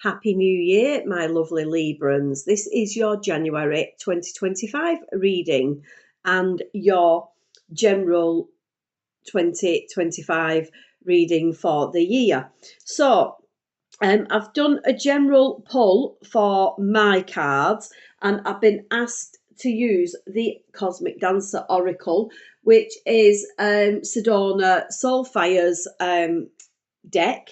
Happy New Year, my lovely Librans. This is your January 2025 reading and your general 2025 reading for the year. So, I've done a general pull for my cards, and I've been asked to use the Cosmic Dancer Oracle, which is Sedona Soulfire's deck,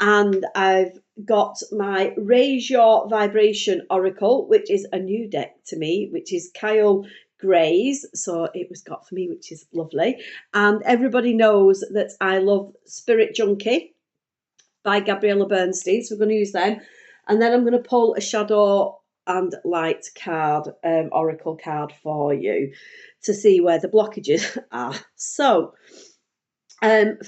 and I've got my Raise Your Vibration Oracle, which is a new deck to me, which is Carole Gray's, so it was got for me, which is lovely. And everybody knows that I love Spirit Junkie by Gabriella Bernstein, so we're going to use them. And then I'm going to pull a Shadow and Light card, Oracle card for you to see where the blockages are. So,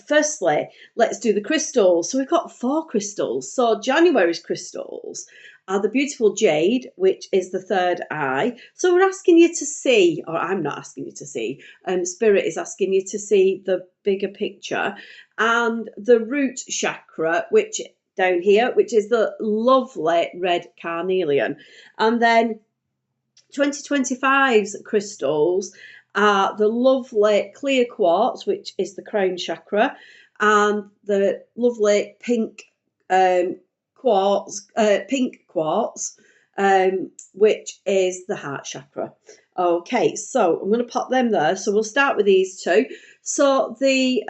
firstly, let's do the crystals. So we've got 4 crystals. So January's crystals are the beautiful jade, which is the third eye. So we're asking you to see, or I'm not asking you to see, Spirit is asking you to see the bigger picture. And the root chakra, which down here, which is the lovely red carnelian. And then 2025's crystals are the lovely clear quartz, which is the crown chakra, and the lovely pink quartz, which is the heart chakra. Okay, so I'm going to pop them there. So we'll start with these two. So the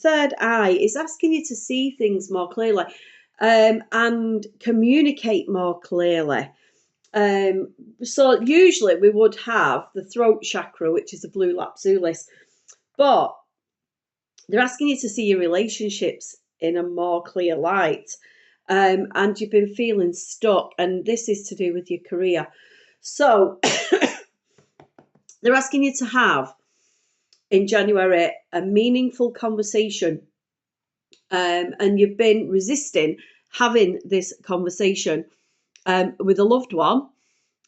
third eye is asking you to see things more clearly and communicate more clearly. So usually we would have the throat chakra, which is the blue lapsulis, but they're asking you to see your relationships in a more clear light, and you've been feeling stuck, and this is to do with your career. So they're asking you to have in January a meaningful conversation, and you've been resisting having this conversation with a loved one.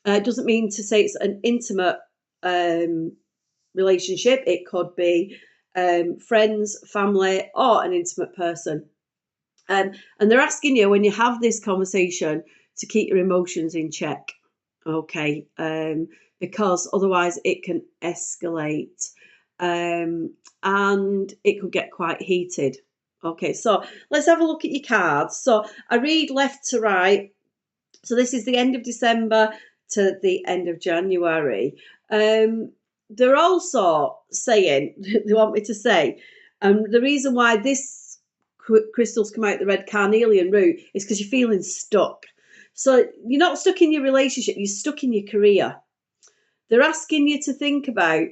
It doesn't mean to say it's an intimate relationship. It could be friends, family, or an intimate person. And they're asking you, when you have this conversation, to keep your emotions in check, okay? Because otherwise it can escalate and it could get quite heated. Okay, so let's have a look at your cards. So I read left to right. So this is the end of December to the end of January. They're also saying, they want me to say, the reason why this crystals come out the red carnelian root is because you're feeling stuck. So you're not stuck in your relationship, you're stuck in your career. They're asking you to think about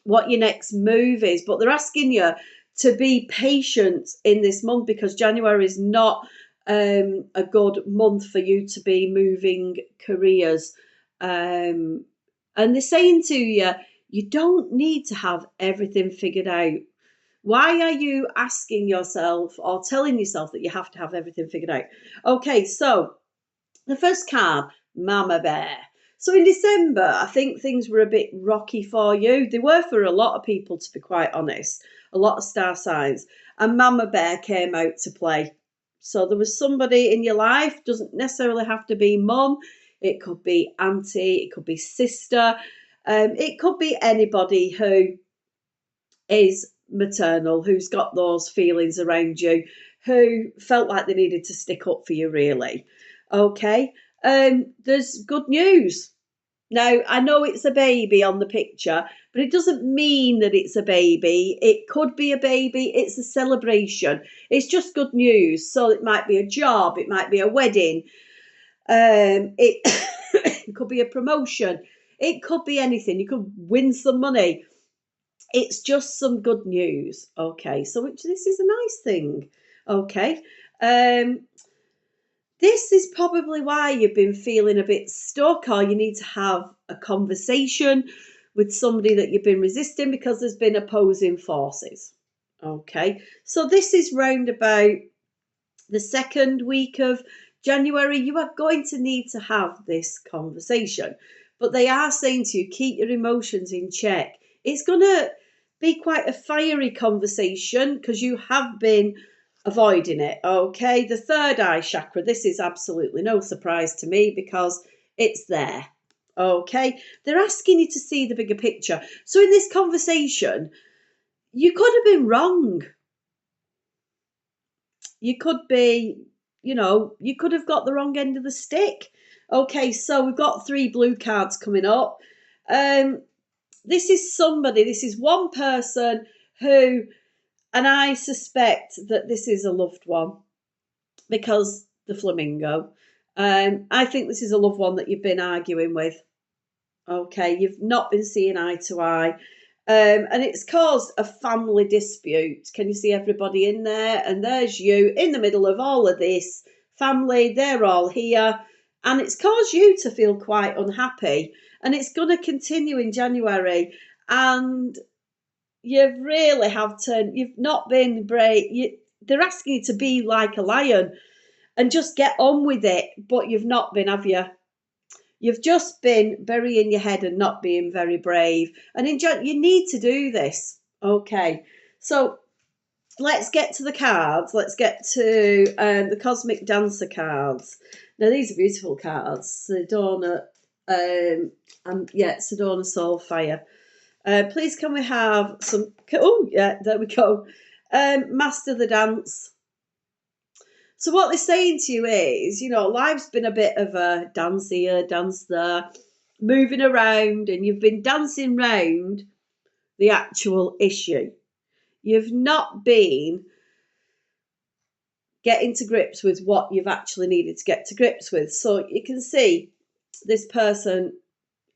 what your next move is, but they're asking you to be patient in this month, because January is not a good month for you to be moving careers. And they're saying to you, you don't need to have everything figured out. Why are you asking yourself or telling yourself that you have to have everything figured out? Okay, so the first card, Mama Bear. So in December, I think things were a bit rocky for you. They were for a lot of people, to be quite honest, a lot of star signs. And Mama Bear came out to play. So there was somebody in your life, doesn't necessarily have to be mum. It could be auntie, it could be sister. It could be anybody who is maternal, who's got those feelings around you, who felt like they needed to stick up for you, really. Okay, there's good news. Now, I know it's a baby on the picture, but it doesn't mean that it's a baby. It could be a baby. It's a celebration. It's just good news. So it might be a job. It might be a wedding. It, it could be a promotion. It could be anything. You could win some money. It's just some good news. Okay, so this is a nice thing. Okay. This is probably why you've been feeling a bit stuck, or you need to have a conversation with somebody that you've been resisting, because there's been opposing forces. Okay, so this is round about the second week of January. You are going to need to have this conversation, but they are saying to you, keep your emotions in check. It's going to be quite a fiery conversation, because you have been avoiding it. Okay, the third eye chakra, this is absolutely no surprise to me because it's there. Okay, they're asking you to see the bigger picture. So in this conversation, you could have been wrong. You could be, you could have got the wrong end of the stick. Okay, so we've got 3 blue cards coming up. This is one person who, and I suspect that this is a loved one because the flamingo. I think this is a loved one that you've been arguing with. Okay, you've not been seeing eye to eye. And it's caused a family dispute. Can you see everybody in there? And there's you in the middle of all of this family. They're all here. And it's caused you to feel quite unhappy. And it's going to continue in January. And you really you've not been brave. They're asking you to be like a lion and just get on with it. But you've not been, have you? You've just been burying your head and not being very brave. And you need to do this. Okay, so let's get to the cards. Let's get to the Cosmic Dancer cards. Now, these are beautiful cards. Sedona, Sedona Soulfire. Please can we have some... Oh, yeah, there we go. Master the Dance. So what they're saying to you is, life's been a bit of a dance here, dance there, moving around, and you've been dancing round the actual issue. You've not been getting to grips with what you've actually needed to get to grips with. So you can see this person,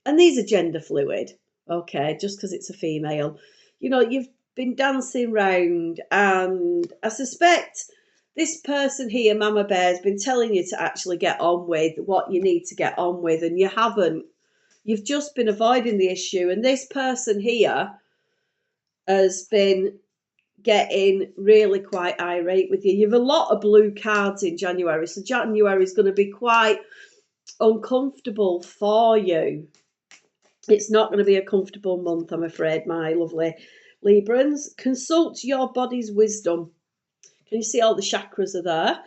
and these are gender fluid, okay, just because it's a female. You've been dancing round, and I suspect this person here, Mama Bear, has been telling you to actually get on with what you need to get on with, and you haven't. You've just been avoiding the issue, and this person here has been getting really quite irate with you. You've a lot of blue cards in January, so January is going to be quite uncomfortable for you. It's not going to be a comfortable month, I'm afraid, my lovely Librans. Consult your body's wisdom. Can you see all the chakras are there?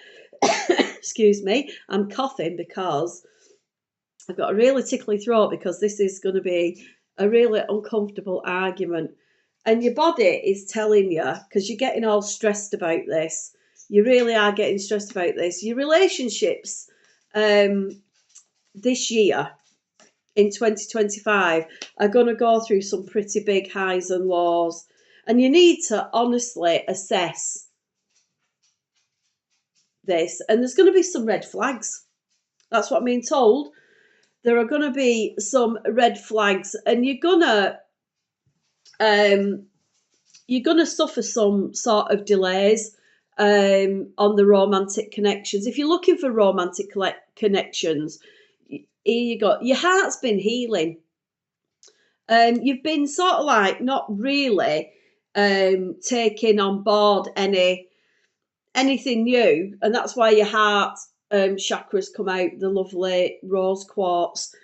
Excuse me. I'm coughing because I've got a really tickly throat because this is going to be a really uncomfortable argument. And your body is telling you, because you're getting all stressed about this, you really are getting stressed about this. Your relationships this year, in 2025, are going to go through some pretty big highs and lows. And you need to honestly assess this, and there's going to be some red flags. That's what I'm being told. There are going to be some red flags, and you're gonna suffer some sort of delays on the romantic connections. If you're looking for romantic connections, here you go. Your heart's been healing. You've been sort of like not really taking on board anything new, and that's why your heart chakras come out, the lovely rose quartz,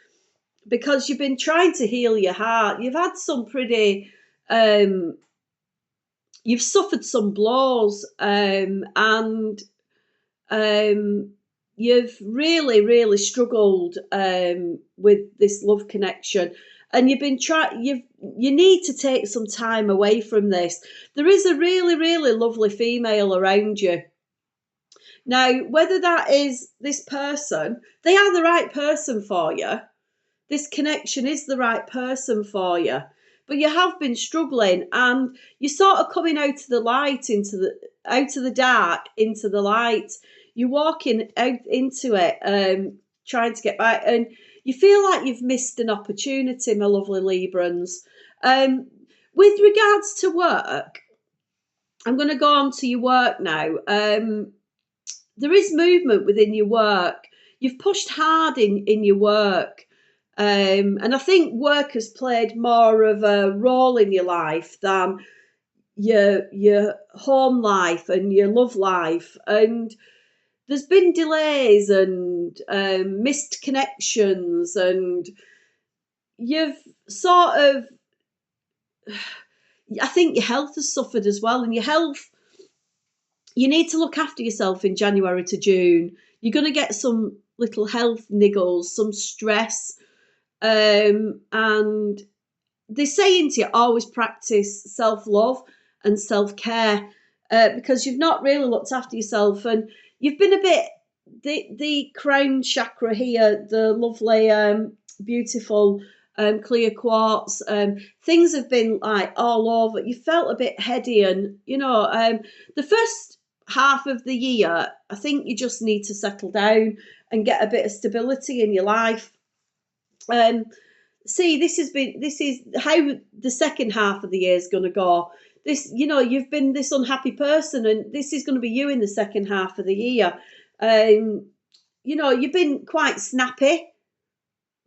because you've been trying to heal your heart. You've had some pretty you've suffered some blows, and you've really struggled with this love connection, and you've been you need to take some time away from this. There is a really lovely female around you. Now, whether that is this person, they are the right person for you. This connection is the right person for you. But you have been struggling, and you're sort of coming out of the light out of the dark into the light. You're walking out into it, trying to get back, and you feel like you've missed an opportunity, my lovely Librans. With regards to work, I'm going to go on to your work now. There is movement within your work. You've pushed hard in your work. And I think work has played more of a role in your life than your home life and your love life. And there's been delays and missed connections, and you've sort of... I think your health has suffered as well, and your health You need to look after yourself in January to June. You're going to get some little health niggles, some stress, and they're saying to you, always practice self-love and self-care, because you've not really looked after yourself, and you've been a bit, the crown chakra here, the lovely, beautiful, clear quartz, things have been like all over. You felt a bit heady, and the first half of the year, I think you just need to settle down and get a bit of stability in your life. See, this is how the second half of the year is going to go. This, you've been this unhappy person, and this is going to be you in the second half of the year. You've been quite snappy.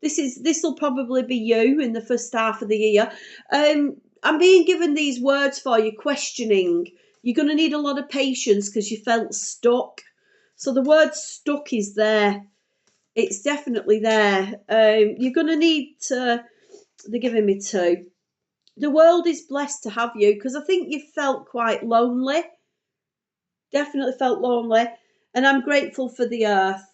This will probably be you in the first half of the year. I'm being given these words for you, questioning. You're going to need a lot of patience because you felt stuck. So the word stuck is there. It's definitely there. You're going to need to, they're giving me two. The world is blessed to have you, because I think you felt quite lonely. Definitely felt lonely. And I'm grateful for the earth.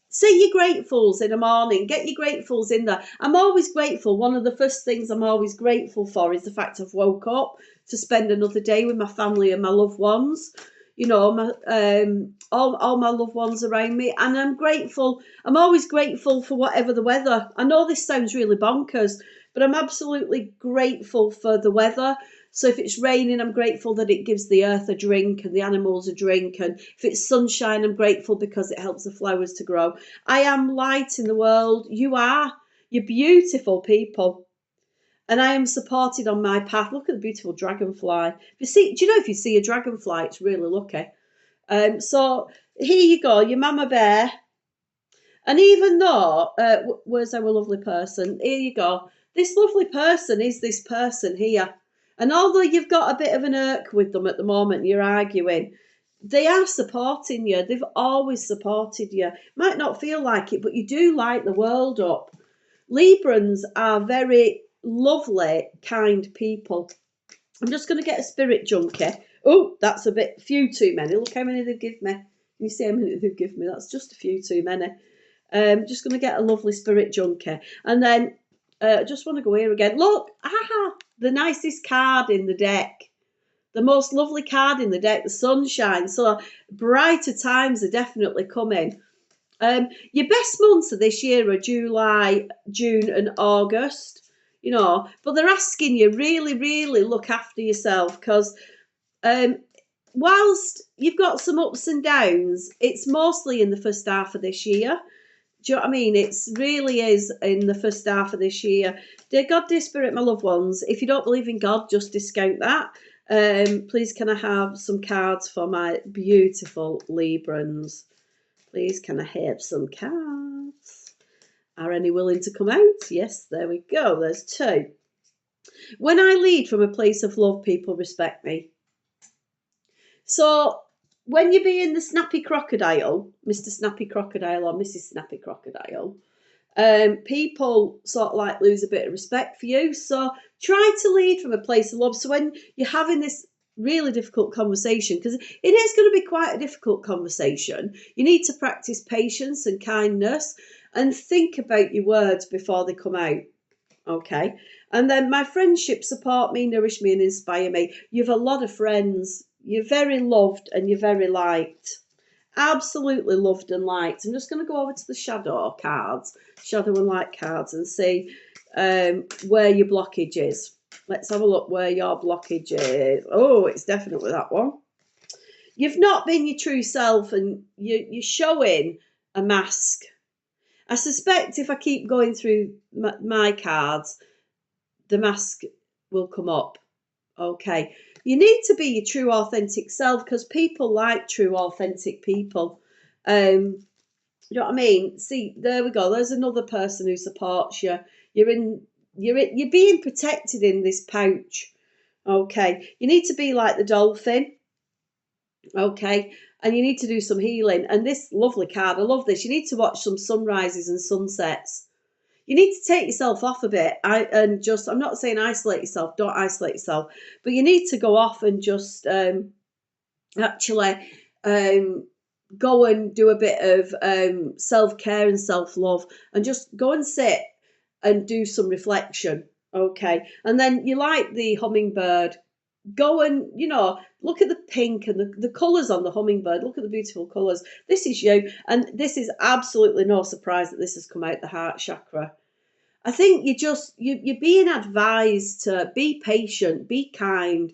Say your gratefuls in the morning. Get your gratefuls in there. I'm always grateful. One of the first things I'm always grateful for is the fact I've woke up to spend another day with my family and my loved ones. All my loved ones around me, and I'm grateful. I'm always grateful for whatever the weather. I know this sounds really bonkers, but I'm absolutely grateful for the weather. So if it's raining, I'm grateful that it gives the earth a drink and the animals a drink. And if it's sunshine, I'm grateful because it helps the flowers to grow. I am light in the world. You're beautiful people. And I am supported on my path. Look at the beautiful dragonfly. If you see a dragonfly, it's really lucky. So here you go, your mama bear. And even though, where's our lovely person? Here you go. This lovely person is this person here. And although you've got a bit of an irk with them at the moment, you're arguing, they are supporting you. They've always supported you. Might not feel like it, but you do light the world up. Librans are very lovely, kind people. I'm just going to get a spirit junkie. Oh, that's a bit few too many. Look how many they've given me. You see how many they've given me? That's just a few too many. Just going to get a lovely spirit junkie. And then I just want to go here again. Look, the nicest card in the deck. The most lovely card in the deck, the sunshine. So brighter times are definitely coming. Your best months of this year are July, June and August. But they're asking you really, really look after yourself, because whilst you've got some ups and downs, it's mostly in the first half of this year. Do you know what I mean? It really is in the first half of this year. Dear God, dear Spirit, my loved ones, if you don't believe in God, just discount that. Please can I have some cards for my beautiful Librans? Please can I have some cards? Are any willing to come out? Yes, there we go. There's two. When I lead from a place of love, people respect me. So when you be in the snappy crocodile, Mr. Snappy Crocodile or Mrs. Snappy Crocodile, people sort of like lose a bit of respect for you. So try to lead from a place of love. So when you're having this really difficult conversation, because it is going to be quite a difficult conversation, you need to practice patience and kindness and think about your words before they come out. Okay. And then my friendships support me, nourish me and inspire me. You've a lot of friends. You're very loved and you're very liked. Absolutely loved and liked. I'm just going to go over to the shadow cards, shadow and light cards, and see where your blockage is. Let's have a look where your blockage is. Oh, it's definitely that one. You've not been your true self, and you're showing a mask. I suspect if I keep going through my cards, the mask will come up. Okay. You need to be your true, authentic self, because people like true, authentic people. You know what I mean? See, there we go. There's another person who supports you. You're being protected in this pouch. Okay. You need to be like the dolphin. Okay. And you need to do some healing. And this lovely card, I love this. You need to watch some sunrises and sunsets. You need to take yourself off a bit. I'm not saying isolate yourself. Don't isolate yourself. But you need to go off and just actually go and do a bit of self-care and self-love, and just go and sit and do some reflection. Okay. And then you like the hummingbird, go and, look at the pink and the colours on the hummingbird. Look at the beautiful colours. This is you. And this is absolutely no surprise that this has come out the heart chakra. I think you're being advised to be patient, be kind,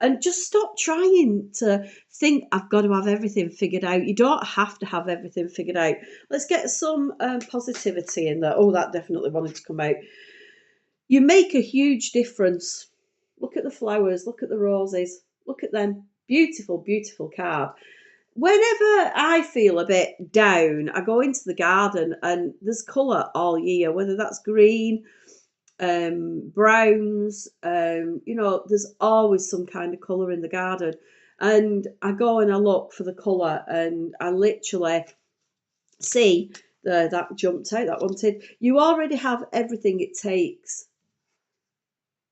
and just stop trying to think I've got to have everything figured out. You don't have to have everything figured out. Let's get some positivity in there. Oh, that definitely wanted to come out. You make a huge difference. Look at the flowers, look at the roses, look at them. Beautiful, beautiful card. Whenever I feel a bit down, I go into the garden and there's colour all year, whether that's green, browns, there's always some kind of colour in the garden. And I go and I look for the colour, and I literally see that jumped out, that wanted. You already have everything it takes.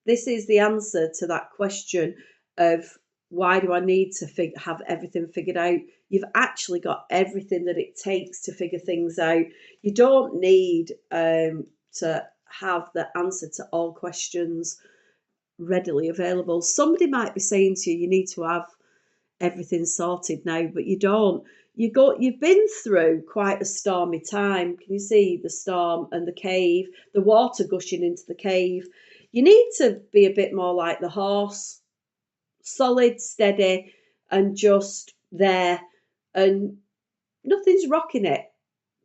This is the answer to that question of why do I need to have everything figured out? You've actually got everything that it takes to figure things out. You don't need to have the answer to all questions readily available. Somebody might be saying to you, you need to have everything sorted now, but you don't. You've been through quite a stormy time. Can you see the storm and the cave, the water gushing into the cave? You need to be a bit more like the horse, solid, steady, and just there, and nothing's rocking it.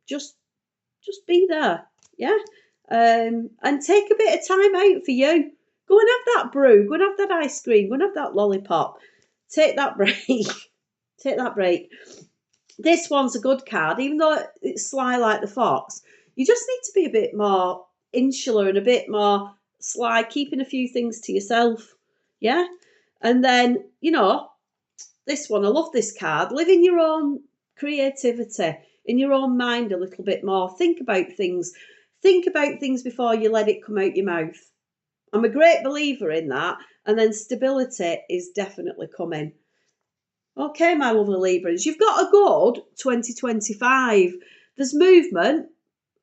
Just be there, yeah. And take a bit of time out for you. Go and have that brew. Go and have that ice cream. Go and have that lollipop. Take that break. Take that break. This one's a good card, even though it's sly like the fox. You just need to be a bit more insular and a bit more sly, keeping a few things to yourself. Yeah. And then, this one, I love this card. Live in your own creativity, in your own mind a little bit more. Think about things. Think about things before you let it come out your mouth. I'm a great believer in that. And then stability is definitely coming. Okay, my lovely Libras, you've got a good 2025. There's movement.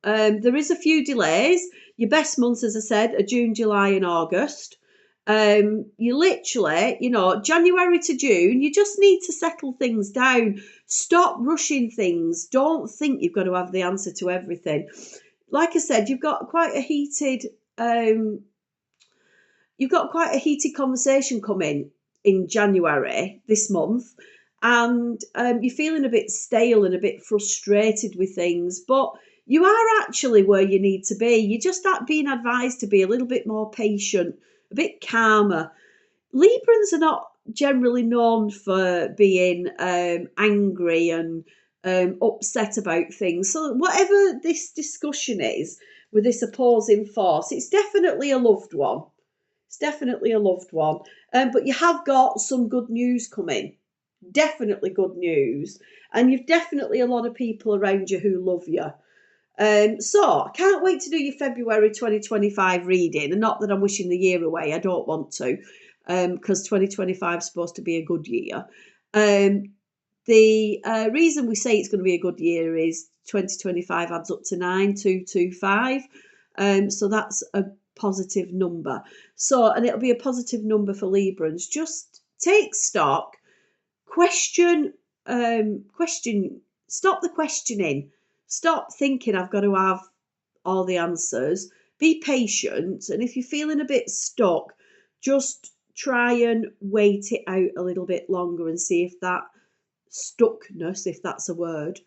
There is a few delays. Your best months, as I said, are June, July, and August. You literally, January to June, you just need to settle things down. Stop rushing things. Don't think you've got to have the answer to everything. Like I said, you've got quite a heated conversation coming in January this month, and you're feeling a bit stale and a bit frustrated with things, but you are actually where you need to be. You're just being advised to be a little bit more patient, a bit calmer. Librans are not generally known for being angry and upset about things. So whatever this discussion is with this opposing force, it's definitely a loved one. It's definitely a loved one. But you have got some good news coming. Definitely good news. And you've definitely a lot of people around you who love you. So I can't wait to do your February 2025 reading. And not that I'm wishing the year away. I don't want to. Because 2025 is supposed to be a good year. The reason we say it's going to be a good year is 2025 adds up to 9225. So that's a positive number. So, and it'll be a positive number for Librans. Just take stock, question, stop the questioning, stop thinking I've got to have all the answers, be patient, and if you're feeling a bit stuck, just try and wait it out a little bit longer and see if that stuckness, if that's a word,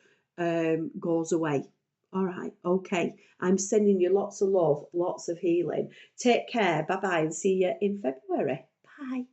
goes away. All right, okay. I'm sending you lots of love, lots of healing. Take care. Bye-bye, and see you in February. Bye.